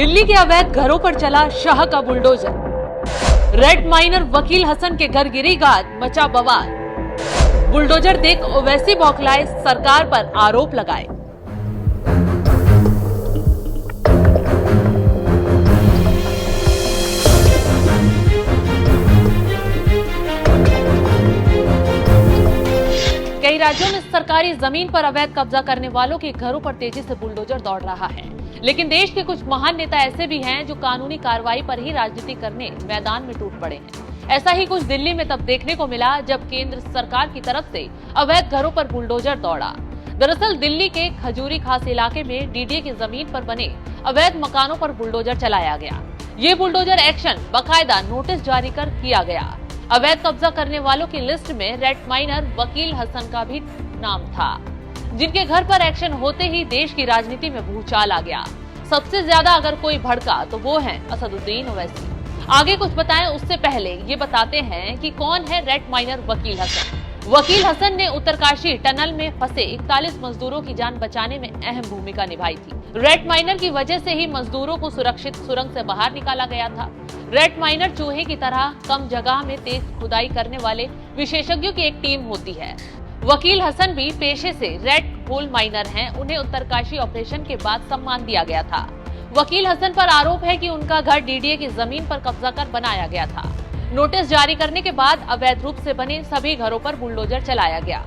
दिल्ली के अवैध घरों पर चला शाह का बुलडोजर। रेड माइनर वकील हसन के घर गिरी गाद, मचा बवाल। बुलडोजर देख ओवैसी बौखलाए, सरकार पर आरोप लगाए। कई राज्यों में सरकारी जमीन पर अवैध कब्जा करने वालों के घरों पर तेजी से बुलडोजर दौड़ रहा है, लेकिन देश के कुछ महान नेता ऐसे भी हैं जो कानूनी कार्रवाई पर ही राजनीति करने मैदान में टूट पड़े हैं। ऐसा ही कुछ दिल्ली में तब देखने को मिला जब केंद्र सरकार की तरफ से अवैध घरों पर बुलडोजर दौड़ा। दरअसल दिल्ली के खजूरी खास इलाके में डीडीए की जमीन पर बने अवैध मकानों पर बुलडोजर चलाया गया। ये बुलडोजर एक्शन बाकायदा नोटिस जारी कर किया गया। अवैध कब्जा करने वालों की लिस्ट में रेड माइनर वकील हसन का भी नाम था, जिनके घर पर एक्शन होते ही देश की राजनीति में भूचाल आ गया। सबसे ज्यादा अगर कोई भड़का तो वो है असदुद्दीन ओवैसी। आगे कुछ बताएं उससे पहले ये बताते हैं कि कौन है रेड माइनर वकील हसन। वकील हसन ने उत्तरकाशी टनल में फंसे 41 मजदूरों की जान बचाने में अहम भूमिका निभाई थी। रेड माइनर की वजह से ही मजदूरों को सुरक्षित सुरंग से बाहर निकाला गया था। रेड माइनर चूहे की तरह कम जगह में तेज खुदाई करने वाले विशेषज्ञों की एक टीम होती है। वकील हसन भी पेशे से रेड होल माइनर हैं। उन्हें उत्तरकाशी ऑपरेशन के बाद सम्मान दिया गया था। वकील हसन पर आरोप है कि उनका घर डीडीए की जमीन पर कब्जा कर बनाया गया था। नोटिस जारी करने के बाद अवैध रूप से बने सभी घरों पर बुलडोजर चलाया गया,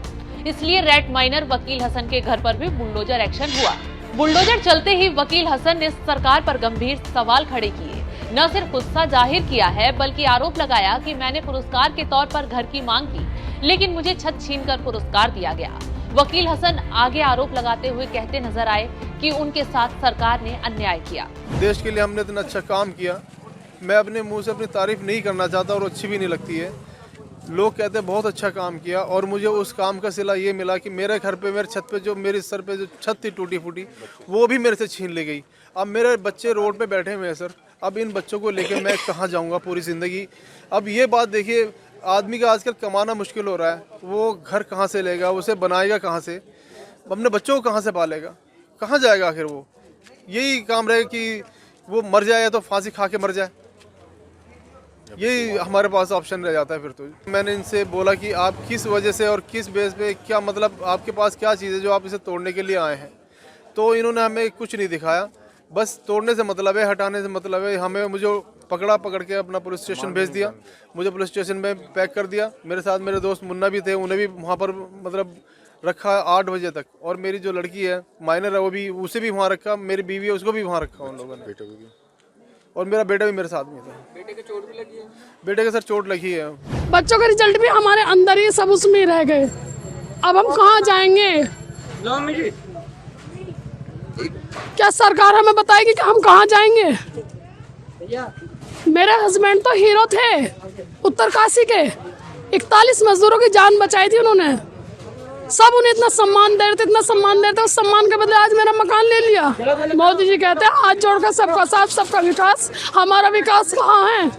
इसलिए रेड माइनर वकील हसन के घर पर भी बुलडोजर एक्शन हुआ। बुलडोजर चलते ही वकील हसन ने सरकार पर गंभीर सवाल खड़े किए। न सिर्फ गुस्सा जाहिर किया है, बल्कि आरोप लगाया कि मैंने पुरस्कार के तौर पर घर की मांग की, लेकिन मुझे छत छीनकर पुरस्कार दिया गया। वकील हसन आगे आरोप लगाते हुए कहते नजर आए कि उनके साथ सरकार ने अन्याय किया। देश के लिए हमने इतना अच्छा काम किया, मैं अपने मुंह से अपनी तारीफ नहीं करना चाहता और अच्छी भी नहीं लगती है। लोग कहते हैं बहुत अच्छा काम किया, और मुझे उस काम का सिला ये मिला कि मेरे घर पे, मेरे छत पे, जो मेरे सर पे जो छत थी टूटी फूटी, वो भी मेरे से छीन ली गई। अब मेरे बच्चे रोड पे बैठे हुए हैं सर। अब इन बच्चों को लेकर मैं कहाँ जाऊँगा पूरी ज़िंदगी। अब ये बात देखिए, आदमी का आजकल कमाना मुश्किल हो रहा है, वो घर कहाँ से लेगा, उसे बनाएगा कहाँ से, अपने बच्चों को कहाँ से पालेगा, कहाँ जाएगा आखिर वो। यही काम रहे कि वो मर जाए या तो फांसी खा के मर जाए, यही हमारे पास ऑप्शन रह जाता है। फिर तो मैंने इनसे बोला कि आप किस वजह से और किस बेस पे, क्या मतलब आपके पास क्या चीज़ है जो आप इसे तोड़ने के लिए आए हैं। तो इन्होंने हमें कुछ नहीं दिखाया, बस तोड़ने से मतलब है, हटाने से मतलब है। मुझे पकड़ के अपना पुलिस स्टेशन भेज दिया। मुझे पुलिस स्टेशन में पैक कर दिया। मेरे साथ मेरे दोस्त मुन्ना भी थे, उन्हें भी वहाँ पर मतलब रखा 8 बजे तक। और मेरी जो लड़की है माइनर है, वो भी, उसे भी वहाँ रखा। मेरी बीवी है, उसको भी वहाँ रखा उन लोगों ने। और मेरा बेटा भी मेरे साथ में था। बेटे के चोट भी लगी है? बेटे के सर चोट लगी है। बच्चों का रिजल्ट भी हमारे अंदर ही सब उसमें ही रह गए। अब हम कहाँ जाएंगे? क्या सरकार हमें बताएगी कि हम कहाँ जाएंगे? मेरे हस्बैंड तो हीरो थे उत्तरकाशी के। 41 मजदूरों की जान बचाई थी उन्होंने। सब उन्हें इतना सम्मान दे रहे थे, उस सम्मान के बदले आज मेरा मकान ले लिया। मोदी जी कहते हैं हाथ जोड़कर सबका साथ, सबका विकास। हमारा विकास कहाँ है?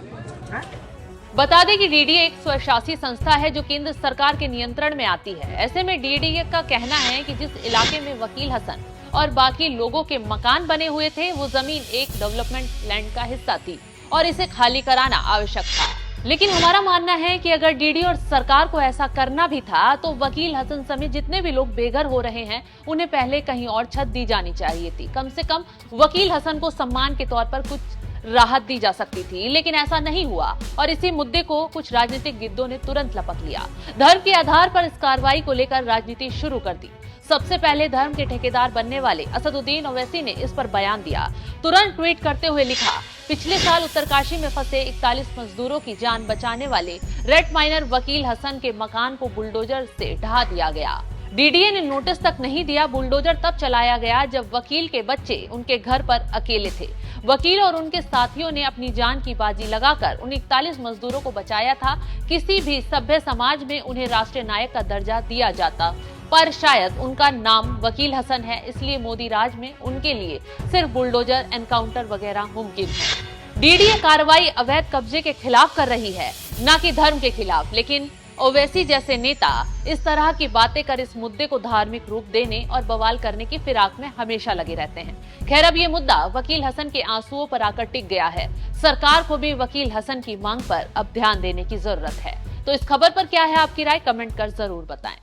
बता दें कि डीडीए एक स्वशासी संस्था है जो केंद्र सरकार के नियंत्रण में आती है। ऐसे में डीडीए का कहना है कि जिस इलाके में वकील हसन और बाकी लोगों के मकान बने हुए थे, वो जमीन एक डेवलपमेंट लैंड का हिस्सा थी और इसे खाली कराना आवश्यक था। लेकिन हमारा मानना है कि अगर डीडीए और सरकार को ऐसा करना भी था, तो वकील हसन समेत जितने भी लोग बेघर हो रहे हैं, उन्हें पहले कहीं और छत दी जानी चाहिए थी। कम से कम वकील हसन को सम्मान के तौर पर कुछ राहत दी जा सकती थी, लेकिन ऐसा नहीं हुआ और इसी मुद्दे को कुछ राजनीतिक गिद्धों ने तुरंत लपक लिया। धर्म के आधार पर इस कार्रवाई को लेकर राजनीति शुरू कर दी। सबसे पहले धर्म के ठेकेदार बनने वाले असदुद्दीन ओवैसी ने इस पर बयान दिया। तुरंत ट्वीट करते हुए लिखा, पिछले साल उत्तरकाशी में फंसे 41 मजदूरों की जान बचाने वाले रेड माइनर वकील हसन के मकान को बुलडोजर से ढहा दिया गया। डीडीए ने नोटिस तक नहीं दिया। बुलडोजर तब चलाया गया जब वकील के बच्चे उनके घर पर अकेले थे। वकील और उनके साथियों ने अपनी जान की बाजी लगाकर उन 41 मजदूरों को बचाया था। किसी भी सभ्य समाज में उन्हें राष्ट्रीय नायक का दर्जा दिया जाता, पर शायद उनका नाम वकील हसन है, इसलिए मोदी राज में उनके लिए सिर्फ बुलडोजर, एनकाउंटर वगैरह मुमकिन है। डीडीए कार्रवाई अवैध कब्जे के खिलाफ कर रही है, न कि धर्म के खिलाफ। लेकिन ओवैसी जैसे नेता इस तरह की बातें कर इस मुद्दे को धार्मिक रूप देने और बवाल करने की फिराक में हमेशा लगे रहते हैं। खैर, अब ये मुद्दा वकील हसन के आंसुओं पर आकर टिक गया है। सरकार को भी वकील हसन की मांग पर अब ध्यान देने की जरूरत है। तो इस खबर पर क्या है आपकी राय, कमेंट कर जरूर बताएं।